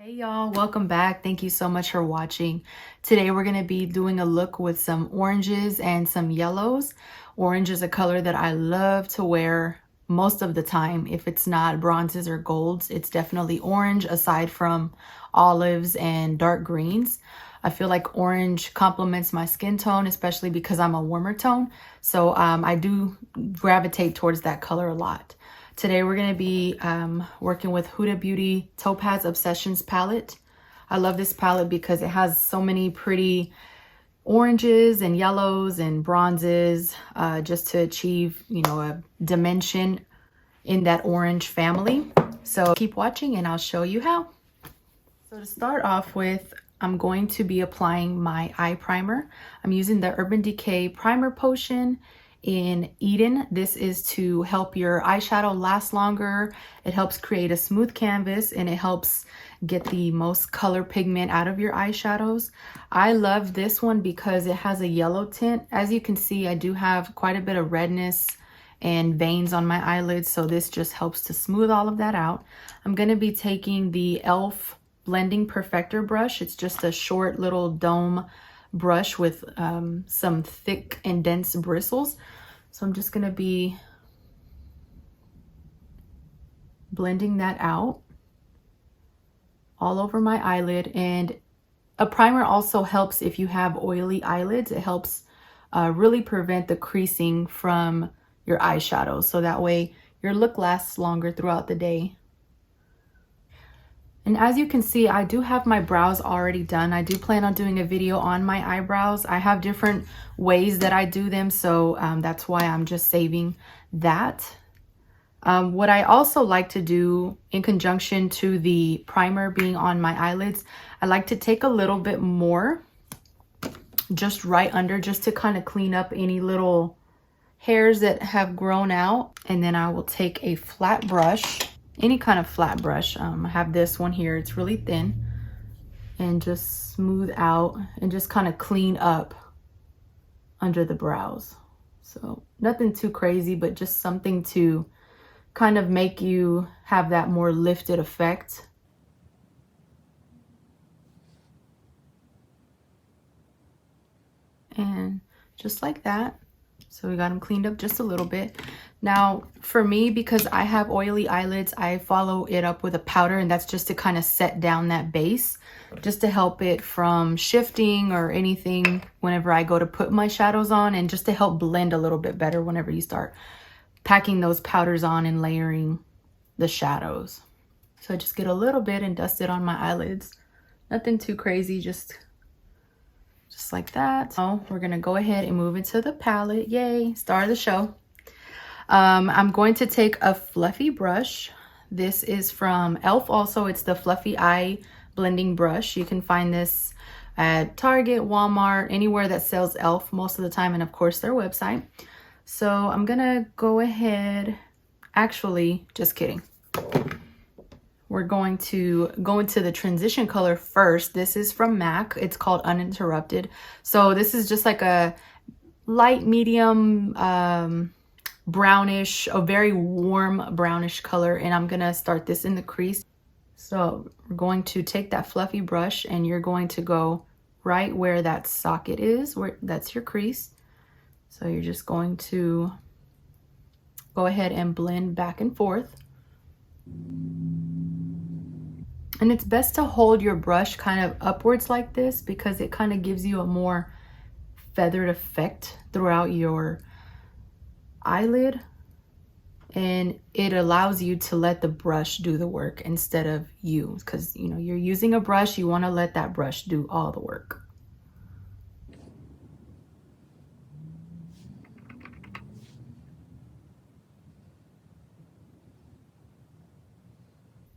Hey y'all, welcome back. Thank you so much for watching. Today we're going to be doing a look with some oranges and some yellows. Orange is a color that I love to wear most of the time. If it's not bronzes or golds, it's definitely orange, aside from olives and dark greens. I feel like orange complements my skin tone, especially because I'm a warmer tone. So I do gravitate towards that color a lot. Today we're going to be working with Huda Beauty Topaz Obsessions palette. I love this palette because it has so many pretty oranges and yellows and bronzes just to achieve, a dimension in that orange family. So keep watching and I'll show you how. So to start off with, I'm going to be applying my eye primer. I'm using the Urban Decay Primer Potion in Eden. This is to help your eyeshadow last longer. It helps create a smooth canvas and it helps get the most color pigment out of your eyeshadows. I love this one because it has a yellow tint. As you can see, I do have quite a bit of redness and veins on my eyelids, so this just helps to smooth all of that out. I'm going to be taking the e.l.f. Blending Perfector brush. It's just a short little dome brush with some thick and dense bristles. So I'm just going to be blending that out all over my eyelid. And a primer also helps if you have oily eyelids. It helps really prevent the creasing from your eyeshadow, so that way your look lasts longer throughout the day. And as you can see, I do have my brows already done. I do plan on doing a video on my eyebrows. I have different ways that I do them, so that's why I'm just saving that. What I also like to do in conjunction to the primer being on my eyelids, I like to take a little bit more just right under, just to kind of clean up any little hairs that have grown out. And then I will take a flat brush, any kind of flat brush. I have this one here, it's really thin, and just smooth out and just kind of clean up under the brows. So nothing too crazy, but just something to kind of make you have that more lifted effect. And just like that. So we got them cleaned up just a little bit. Now for me, because I have oily eyelids, I follow it up with a powder, and that's just to kind of set down that base, just to help it from shifting or anything whenever I go to put my shadows on, and just to help blend a little bit better whenever you start packing those powders on and layering the shadows. So I just get a little bit and dust it on my eyelids. Nothing too crazy, just like that. So we're gonna go ahead and move into the palette. Yay, star of the show. I'm going to take a fluffy brush. This is from e.l.f. also. It's the Fluffy Eye Blending Brush. You can find this at Target, Walmart, anywhere that sells e.l.f. most of the time, and of course their website. So I'm gonna go ahead, actually, just kidding. We're going to go into the transition color first. This is from MAC. It's called Uninterrupted. So this is just like a light medium brownish, a very warm brownish color. And I'm gonna start this in the crease. So we're going to take that fluffy brush and you're going to go right where that socket is, where that's your crease. So you're just going to go ahead and blend back and forth. And it's best to hold your brush kind of upwards like this, because it kind of gives you a more feathered effect throughout your eyelid. And it allows you to let the brush do the work instead of you, because you're using a brush, you want to let that brush do all the work.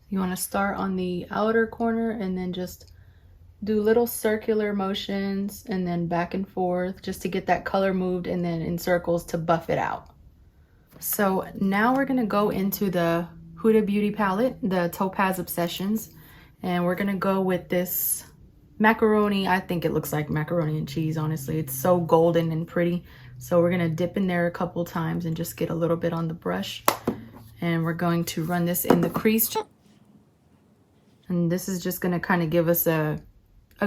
You want to start on the outer corner and then just do little circular motions and then back and forth just to get that color moved, and then in circles to buff it out. So now we're going to go into the Huda Beauty palette, the Topaz Obsessions, and we're going to go with this macaroni. I think it looks like macaroni and cheese, honestly. It's so golden and pretty. So we're going to dip in there a couple times and just get a little bit on the brush. And we're going to run this in the crease. And this is just gonna kind of give us a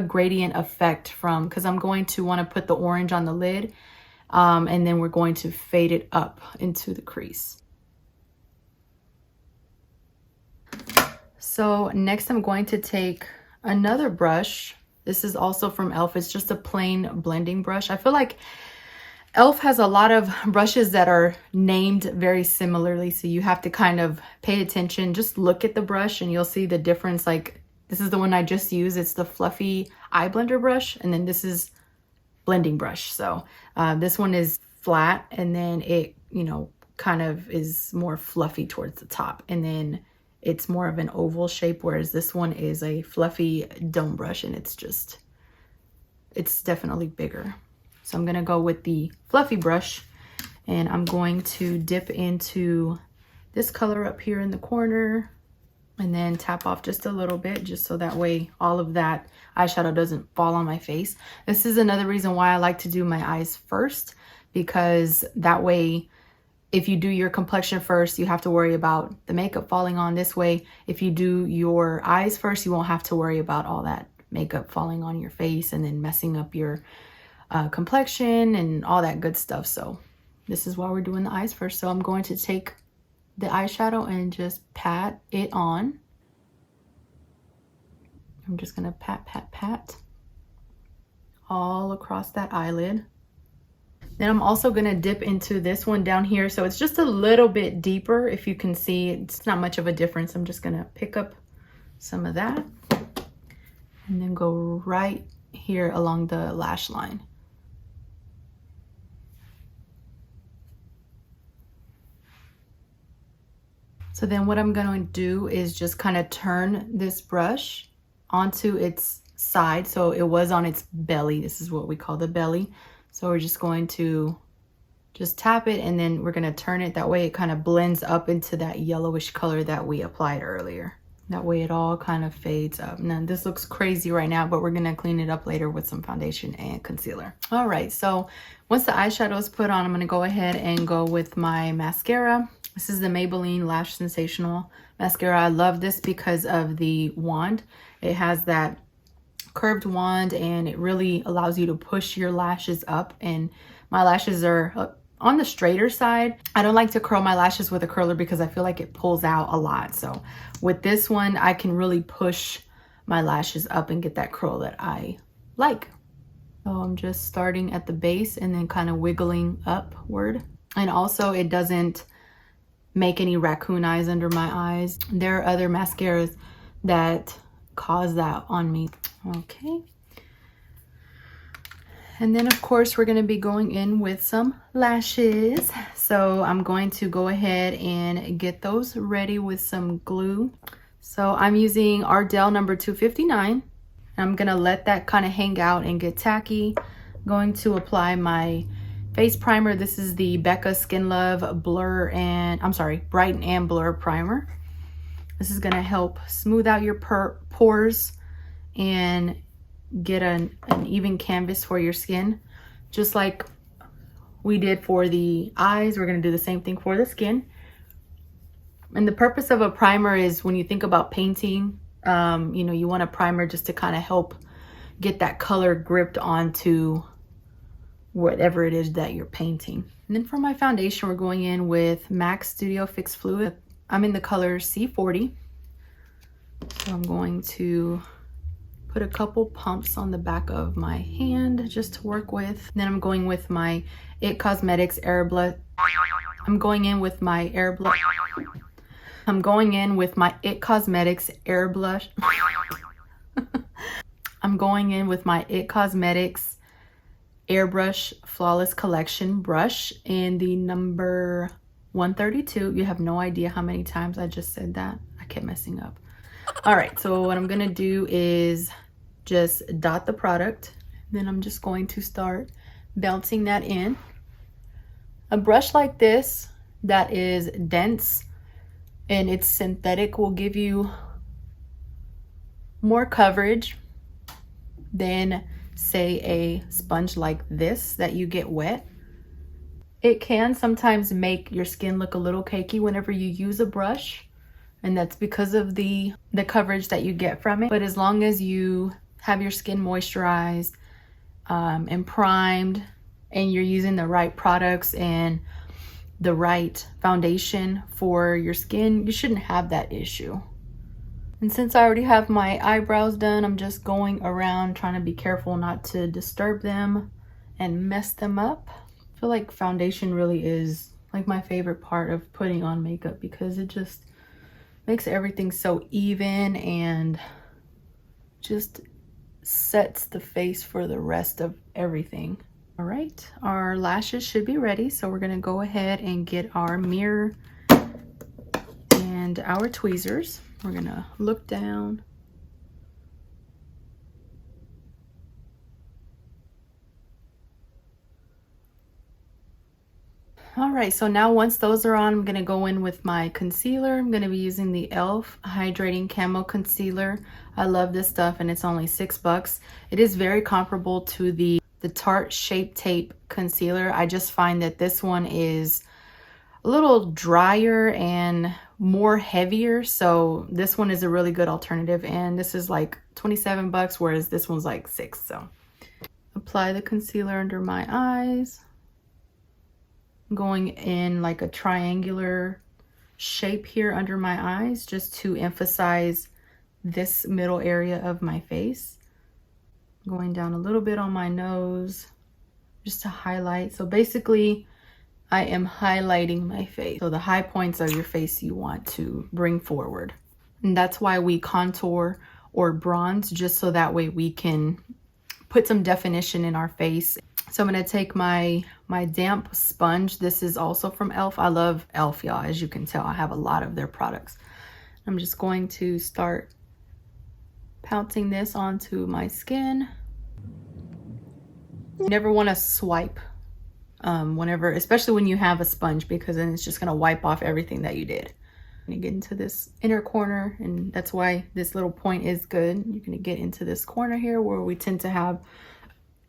gradient effect from, because I'm going to want to put the orange on the lid, and then we're going to fade it up into the crease. So next I'm going to take another brush. This is also from e.l.f. It's just a plain blending brush. I feel like e.l.f. has a lot of brushes that are named very similarly, so you have to kind of pay attention. Just look at the brush and you'll see the difference. Like, this is the one I just used. It's the fluffy eye blender brush, and then this is blending brush. So this one is flat, and then it, you know, kind of is more fluffy towards the top, and then it's more of an oval shape, whereas this one is a fluffy dome brush, and it's definitely bigger. So I'm gonna go with the fluffy brush, and I'm going to dip into this color up here in the corner, and then tap off just a little bit, just so that way all of that eyeshadow doesn't fall on my face. This is another reason why I like to do my eyes first, because that way, if you do your complexion first, you have to worry about the makeup falling on. This way, if you do your eyes first, you won't have to worry about all that makeup falling on your face and then messing up your complexion and all that good stuff. So this is why we're doing the eyes first. So I'm going to take the eyeshadow and just pat it on. I'm just gonna pat, pat, pat all across that eyelid. Then I'm also gonna dip into this one down here. So it's just a little bit deeper. If you can see, it's not much of a difference. I'm just gonna pick up some of that and then go right here along the lash line. So then what I'm going to do is just kind of turn this brush onto its side. So it was on its belly. This is what we call the belly. So we're just going to just tap it, and then we're going to turn it. That way it kind of blends up into that yellowish color that we applied earlier. That way it all kind of fades up. Now this looks crazy right now, but we're going to clean it up later with some foundation and concealer. All right, so once the eyeshadow is put on, I'm going to go ahead and go with my mascara. This is the Maybelline Lash Sensational Mascara. I love this because of the wand. It has that curved wand, and it really allows you to push your lashes up, and my lashes are on the straighter side. I don't like to curl my lashes with a curler because I feel like it pulls out a lot. So with this one, I can really push my lashes up and get that curl that I like. So I'm just starting at the base and then kind of wiggling upward. And also it doesn't make any raccoon eyes under my eyes. There are other mascaras that cause that on me. Okay. And then of course we're going to be going in with some lashes. So I'm going to go ahead and get those ready with some glue. So I'm using Ardell number 259. I'm going to let that kind of hang out and get tacky. I'm going to apply my face primer. This is the Becca Skin Love Blur and, Brighten and Blur Primer. This is going to help smooth out your pores and get an even canvas for your skin. Just like we did for the eyes, we're going to do the same thing for the skin. And the purpose of a primer is, when you think about painting, you know, you want a primer just to kind of help get that color gripped onto whatever it is that you're painting. And then for my foundation, we're going in with MAC Studio Fix Fluid. I'm in the color C40. So I'm going to put a couple pumps on the back of my hand just to work with. Then I'm going with my It Cosmetics Air Blush. I'm going in with my It Cosmetics Air Blush. I'm going in with my It Cosmetics Airbrush Flawless Collection brush in the number 132. You have no idea how many times I just said that. I kept messing up. All right, so what I'm gonna do is just dot the product. Then I'm just going to start bouncing that in. A brush like this that is dense and it's synthetic will give you more coverage than, say, a sponge like this that you get wet. It can sometimes make your skin look a little cakey whenever you use a brush and that's because of the coverage that you get from it. But as long as you have your skin moisturized and primed, and you're using the right products and the right foundation for your skin, you shouldn't have that issue. And since I already have my eyebrows done, I'm just going around trying to be careful not to disturb them and mess them up. I feel like foundation really is like my favorite part of putting on makeup, because it just makes everything so even and just sets the face for the rest of everything. All right, our lashes should be ready, so we're gonna go ahead and get our mirror and our tweezers. We're gonna look down. All right, so now once those are on, I'm gonna go in with my concealer. I'm gonna be using the e.l.f. Hydrating Camo Concealer. I love this stuff, and it's only $6. It is very comparable to the Tarte Shape Tape Concealer. I just find that this one is a little drier and more heavier, so this one is a really good alternative, and this is like $27, whereas this one's like $6. So apply the concealer under my eyes, going in like a triangular shape here under my eyes, just to emphasize this middle area of my face. Going down a little bit on my nose just to highlight. So basically I am highlighting my face. So the high points of your face you want to bring forward. And that's why we contour or bronze, just so that way we can put some definition in our face. So I'm gonna take my damp sponge. This is also from e.l.f. I love e.l.f., y'all. As you can tell, I have a lot of their products. I'm just going to start pouncing this onto my skin. You never want to swipe whenever, especially when you have a sponge, because then it's just gonna wipe off everything that you did. I'm gonna get into this inner corner, and that's why this little point is good. You're gonna get into this corner here where we tend to have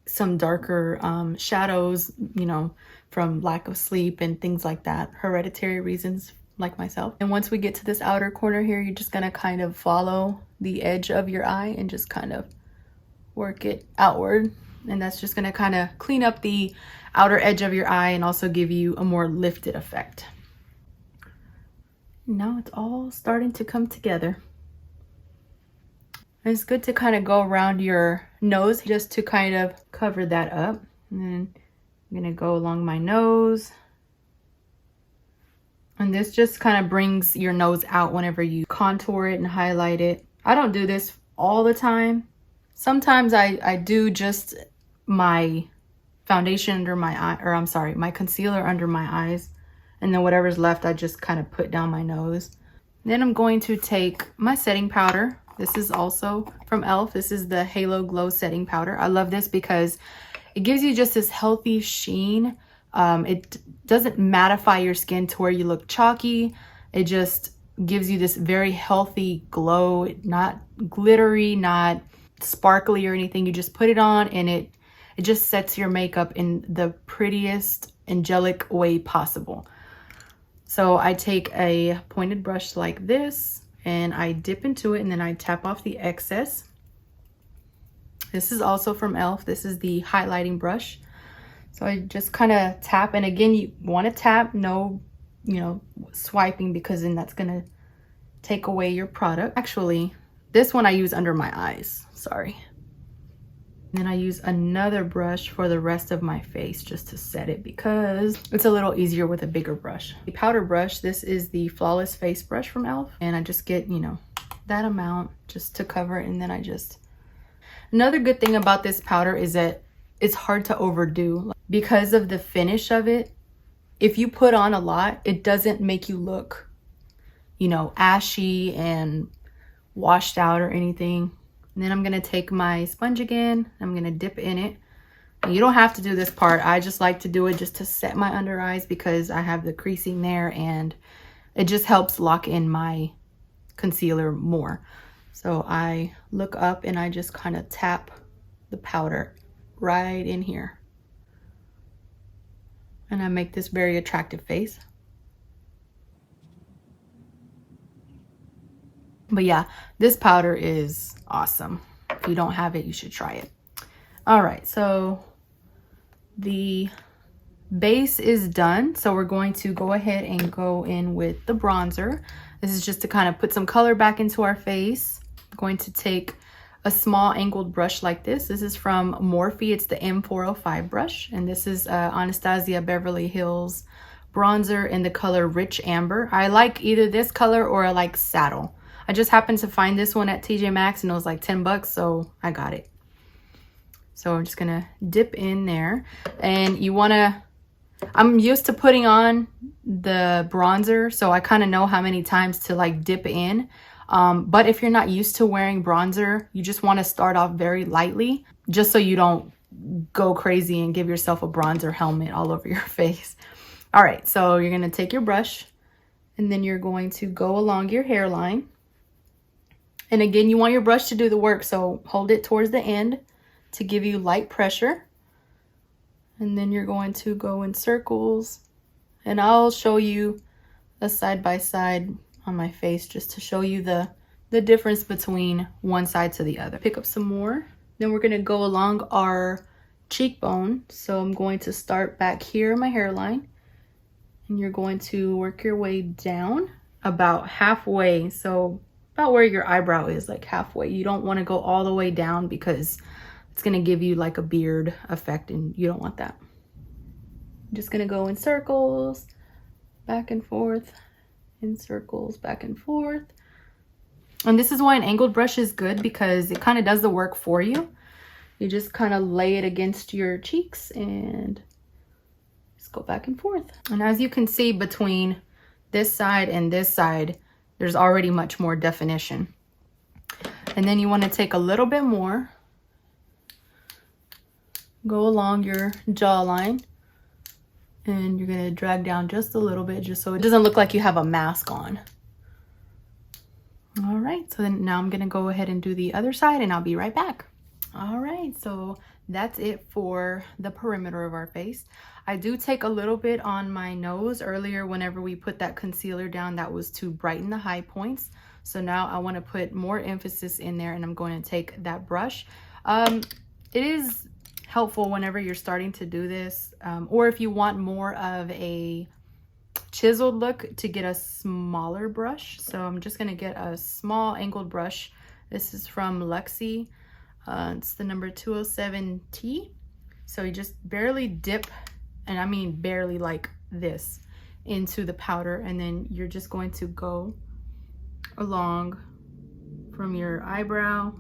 some darker shadows, you know, from lack of sleep and things like that, hereditary reasons like myself. And once we get to this outer corner here, you're just gonna kind of follow the edge of your eye and just kind of work it outward. And that's just gonna kind of clean up the outer edge of your eye and also give you a more lifted effect. Now it's all starting to come together. And it's good to kind of go around your nose just to kind of cover that up. And then I'm gonna go along my nose. And this just kind of brings your nose out whenever you contour it and highlight it. I don't do this all the time. Sometimes I do just my foundation under my eye, or I'm sorry, my concealer under my eyes. And then whatever's left, I just kind of put down my nose. Then I'm going to take my setting powder. This is also from e.l.f. This is the Halo Glow Setting Powder. I love this because it gives you just this healthy sheen. It doesn't mattify your skin to where you look chalky. It just gives you this very healthy glow, not glittery, not sparkly or anything. You just put it on and it just sets your makeup in the prettiest angelic way possible. So I take a pointed brush like this and I dip into it, and then I tap off the excess. This is also from e.l.f. This is the highlighting brush. So I just kind of tap, and again, you want to tap, no, you know, swiping, because then that's gonna take away your product. Actually, this one I use under my eyes, sorry. And then I use another brush for the rest of my face just to set it, because it's a little easier with a bigger brush. The powder brush, this is the Flawless Face Brush from e.l.f. And I just get, you know, that amount just to cover it. And then I just... Another good thing about this powder is that it's hard to overdo. Because of the finish of it, if you put on a lot, it doesn't make you look, you know, ashy and washed out or anything. And then I'm gonna take my sponge again. I'm gonna dip in it. And you don't have to do this part. I just like to do it just to set my under eyes, because I have the creasing there and it just helps lock in my concealer more. So I look up and I just kind of tap the powder right in here. And I make this very attractive face. But yeah, this powder is awesome. If you don't have it, you should try it. All right, so the base is done. So we're going to go ahead and go in with the bronzer. This is just to kind of put some color back into our face. I'm going to take a small angled brush like this. This is from Morphe. It's the M405 brush. And this is Anastasia Beverly Hills bronzer in the color Rich Amber. I like either this color or I like Saddle. I just happened to find this one at TJ Maxx and it was like 10 bucks, so I got it. So I'm just gonna dip in there. And you wanna, I'm used to putting on the bronzer, so I kind of know how many times to like dip in. But if you're not used to wearing bronzer, you just want to start off very lightly, just so you don't go crazy and give yourself a bronzer helmet all over your face. All right, so you're going to take your brush and then you're going to go along your hairline. And again, you want your brush to do the work, so hold it towards the end to give you light pressure. And then you're going to go in circles. And I'll show you a side by side on my face just to show you the difference between one side to the other. Pick up some more. Then we're going to go along our cheekbone. So I'm going to start back here in my hairline. And you're going to work your way down about halfway. So about where your eyebrow is, like halfway. You don't want to go all the way down because it's going to give you like a beard effect and you don't want that. I'm just going to go in circles, back and forth, in circles, back and forth. And this is why an angled brush is good, because it kind of does the work for you. You just kind of lay it against your cheeks and just go back and forth. And as you can see, between this side and this side, there's already much more definition. And then you want to take a little bit more, go along your jawline, and you're going to drag down just a little bit, just so it doesn't look like you have a mask on. All right, so then now I'm going to go ahead and do the other side and I'll be right back. All right, so that's it for the perimeter of our face. I do take a little bit on my nose. Earlier, whenever we put that concealer down, that was to brighten the high points. So now I want to put more emphasis in there, and I'm going to take that brush. It is helpful whenever you're starting to do this, or if you want more of a chiseled look, to get a smaller brush. So I'm just going to get a small angled brush. This is from Luxie. It's the number 207T. So you just barely dip, and I mean barely, like this, into the powder, and then you're just going to go along from your eyebrow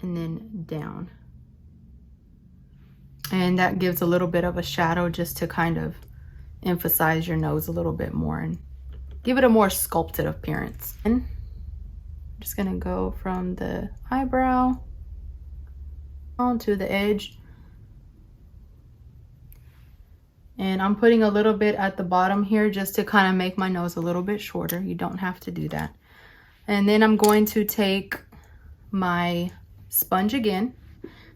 and then down. And that gives a little bit of a shadow just to kind of emphasize your nose a little bit more and give it a more sculpted appearance. And I'm just gonna go from the eyebrow onto the edge. And I'm putting a little bit at the bottom here just to kind of make my nose a little bit shorter. You don't have to do that. And then I'm going to take my sponge again,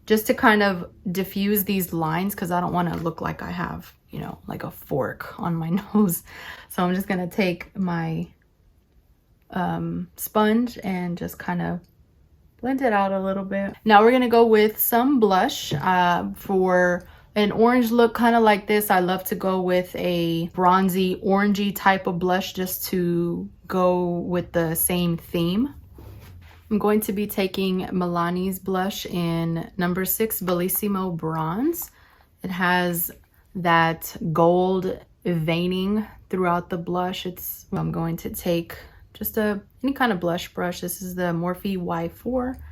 just to kind of diffuse these lines, because I don't want to look like I have, you know, like a fork on my nose. So I'm just going to take my sponge and just kind of blend it out a little bit. Now we're going to go with some blush. For an orange look kind of like this, I love to go with a bronzy, orangey type of blush just to go with the same theme. I'm going to be taking Milani's blush in number 6 Bellissimo Bronze. It has that gold veining throughout the blush. I'm going to take just any kind of blush brush. This is the Morphe Y4. I'm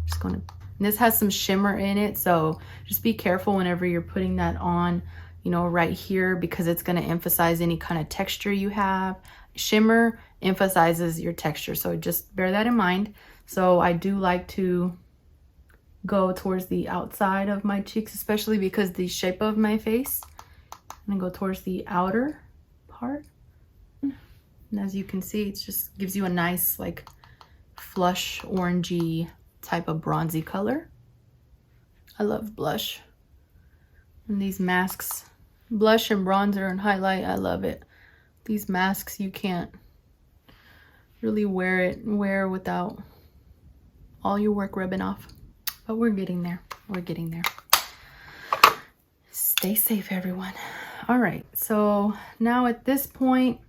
just going to, this has some shimmer in it, so just be careful whenever you're putting that on, you know, right here, because it's going to emphasize any kind of texture you have. Shimmer emphasizes your texture, so just bear that in mind. So I do like to go towards the outside of my cheeks, especially because the shape of my face. I'm gonna go towards the outer part. And as you can see, it just gives you a nice, like, flush orangey type of bronzy color. I love blush. And these masks, blush and bronzer and highlight, I love it. These masks, you can't really wear without all your work rubbing off. But we're getting there. We're getting there. Stay safe, everyone. All right, so now at this point,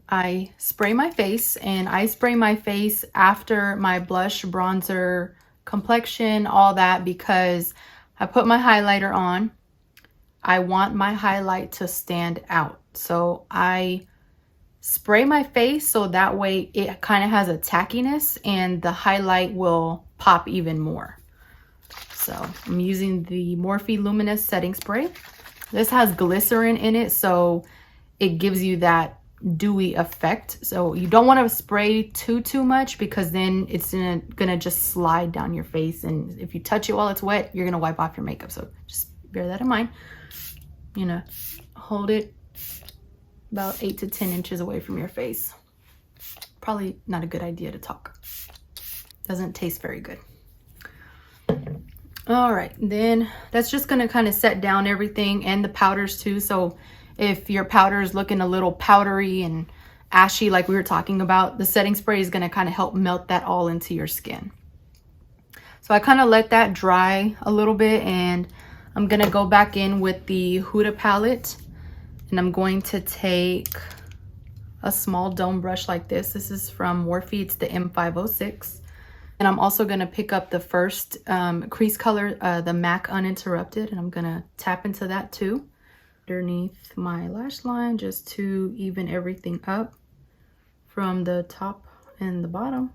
I spray my face, and I spray my face after my blush, bronzer, complexion, all that, because I put my highlighter on. I want my highlight to stand out. So I spray my face so that way it kind of has a tackiness and the highlight will pop even more. So I'm using the Morphe Luminous setting spray. This has glycerin in it, so it gives you that dewy effect. So you don't want to spray too much, because then it's gonna just slide down your face, and if you touch it while it's wet, you're gonna wipe off your makeup. So just bear that in mind. You know, hold it about 8 to 10 inches away from your face. Probably not a good idea to talk. Doesn't taste very good. All right, then that's just gonna kind of set down everything, and the powders too. So if your powder is looking a little powdery and ashy like we were talking about, the setting spray is gonna kind of help melt that all into your skin. So I kind of let that dry a little bit, and I'm gonna go back in with the Huda palette, and I'm going to take a small dome brush like this. This is from Morphe, it's the M506. And I'm also gonna pick up the first crease color, the MAC Uninterrupted, and I'm gonna tap into that too, underneath my lash line, just to even everything up from the top and the bottom.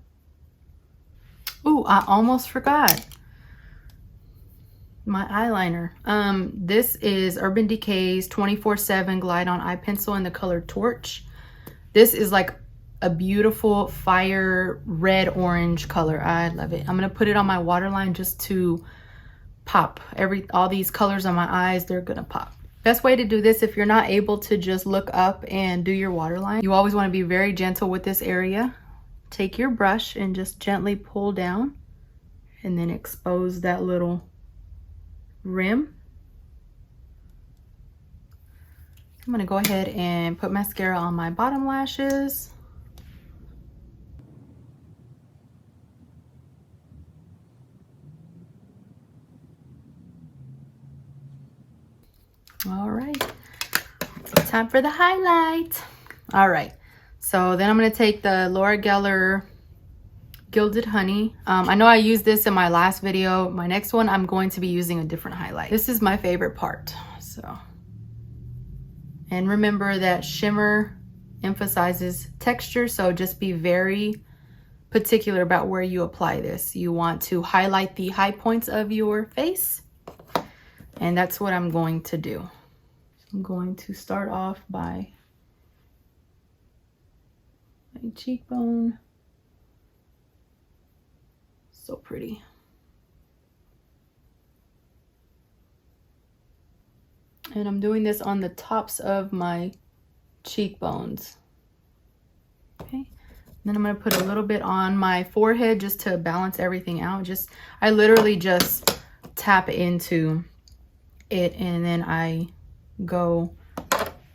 Ooh, I almost forgot my eyeliner. This is Urban Decay's 24/7 Glide On Eye Pencil in the color Torch. This is like a beautiful fire red orange color. I love it. I'm gonna put it on my waterline just to pop all these colors on my eyes. They're gonna pop. Best way to do this, if you're not able to just look up and do your waterline, you always want to be very gentle with this area. Take your brush and just gently pull down, and then expose that little rim. I'm gonna go ahead and put mascara on my bottom lashes. All right, so time for the highlight. All right, so then I'm gonna take the Laura Geller Gilded Honey. I know I used this in my last video. My next one, I'm going to be using a different highlight. This is my favorite part. So, and remember that shimmer emphasizes texture, so just be very particular about where you apply this. You want to highlight the high points of your face, and that's what I'm going to do. I'm going to start off by my cheekbone. So pretty. And I'm doing this on the tops of my cheekbones. Okay. Then I'm going to put a little bit on my forehead just to balance everything out. I literally just tap into it, and then I go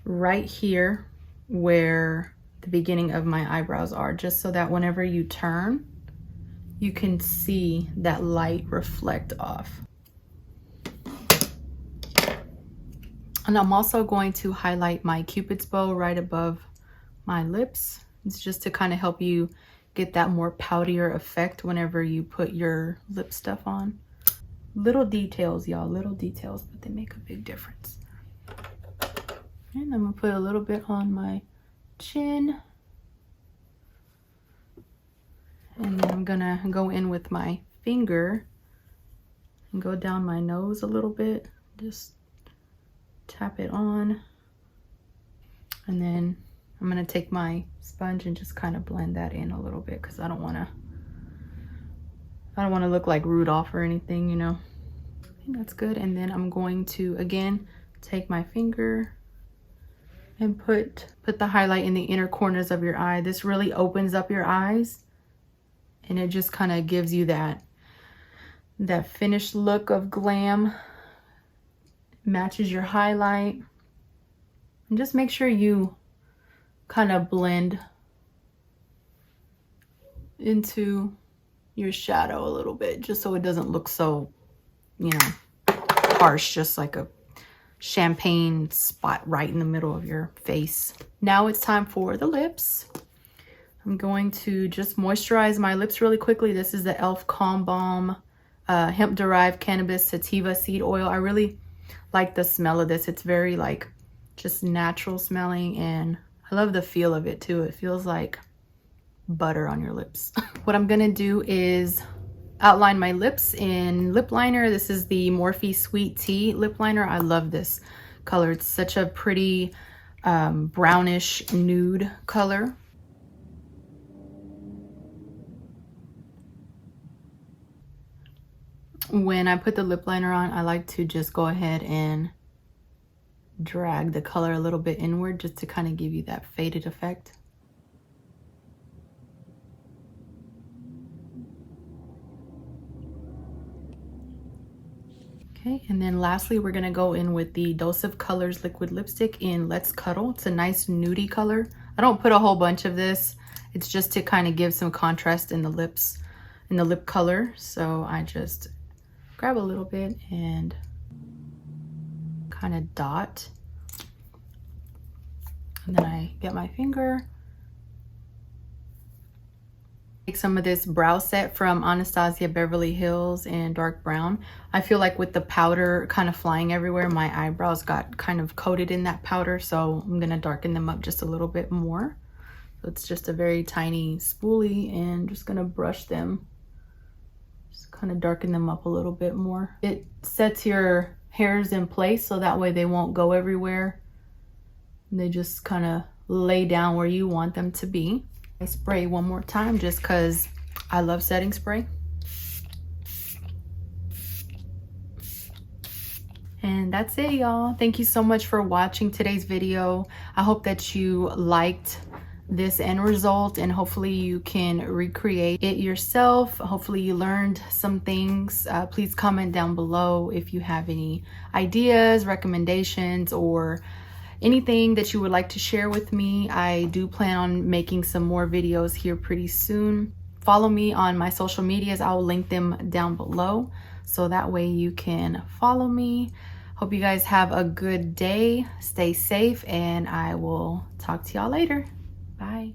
right here where the beginning of my eyebrows are, just so that whenever you turn, you can see that light reflect off. And I'm also going to highlight my Cupid's bow right above my lips. It's just to kind of help you get that more poutier effect whenever you put your lip stuff on. Little details, y'all, little details, but they make a big difference. And I'm gonna put a little bit on my chin. And then I'm gonna go in with my finger and go down my nose a little bit. Just tap it on. And then I'm gonna take my sponge and just kind of blend that in a little bit, because I don't wanna look like Rudolph or anything, you know. I think that's good. And then I'm going to, again, take my finger and put the highlight in the inner corners of your eye. This really opens up your eyes, and it just kind of gives you that finished look of glam. Matches your highlight. And just make sure you kind of blend into your shadow a little bit, just so it doesn't look so, you know, harsh, just like a champagne spot right in the middle of your face. Now it's time for the lips. I'm going to just moisturize my lips really quickly. This is the e.l.f. Calm Balm hemp-derived cannabis sativa seed oil. I really like the smell of this. It's very like just natural smelling, and I love the feel of it too. It feels like butter on your lips. What I'm gonna do is outline my lips in lip liner. This is the Morphe Sweet Tea lip liner. I love this color. It's such a pretty brownish nude color. When I put the lip liner on, I like to just go ahead and drag the color a little bit inward just to kind of give you that faded effect. Okay, and then lastly, we're gonna go in with the Dose of Colors liquid lipstick in Let's Cuddle. It's a nice nudie color. I don't put a whole bunch of this. It's just to kind of give some contrast in the lips, in the lip color. So I just grab a little bit and kind of dot. And then I get my finger. Take some of this brow set from Anastasia Beverly Hills in dark brown. I feel like with the powder kind of flying everywhere, my eyebrows got kind of coated in that powder, so I'm gonna darken them up just a little bit more. So it's just a very tiny spoolie, and just gonna brush them. Just kind of darken them up a little bit more. It sets your hairs in place so that way they won't go everywhere. They just kind of lay down where you want them to be. I spray one more time just because I love setting spray. And that's it, y'all. Thank you so much for watching today's video. I hope that you liked this end result, and hopefully you can recreate it yourself. Hopefully you learned some things. Please comment down below if you have any ideas, recommendations, or anything that you would like to share with me. I do plan on making some more videos here pretty soon. Follow me on my social medias. I will link them down below, so that way you can follow me. Hope you guys have a good day. Stay safe, and I will talk to y'all later. Bye.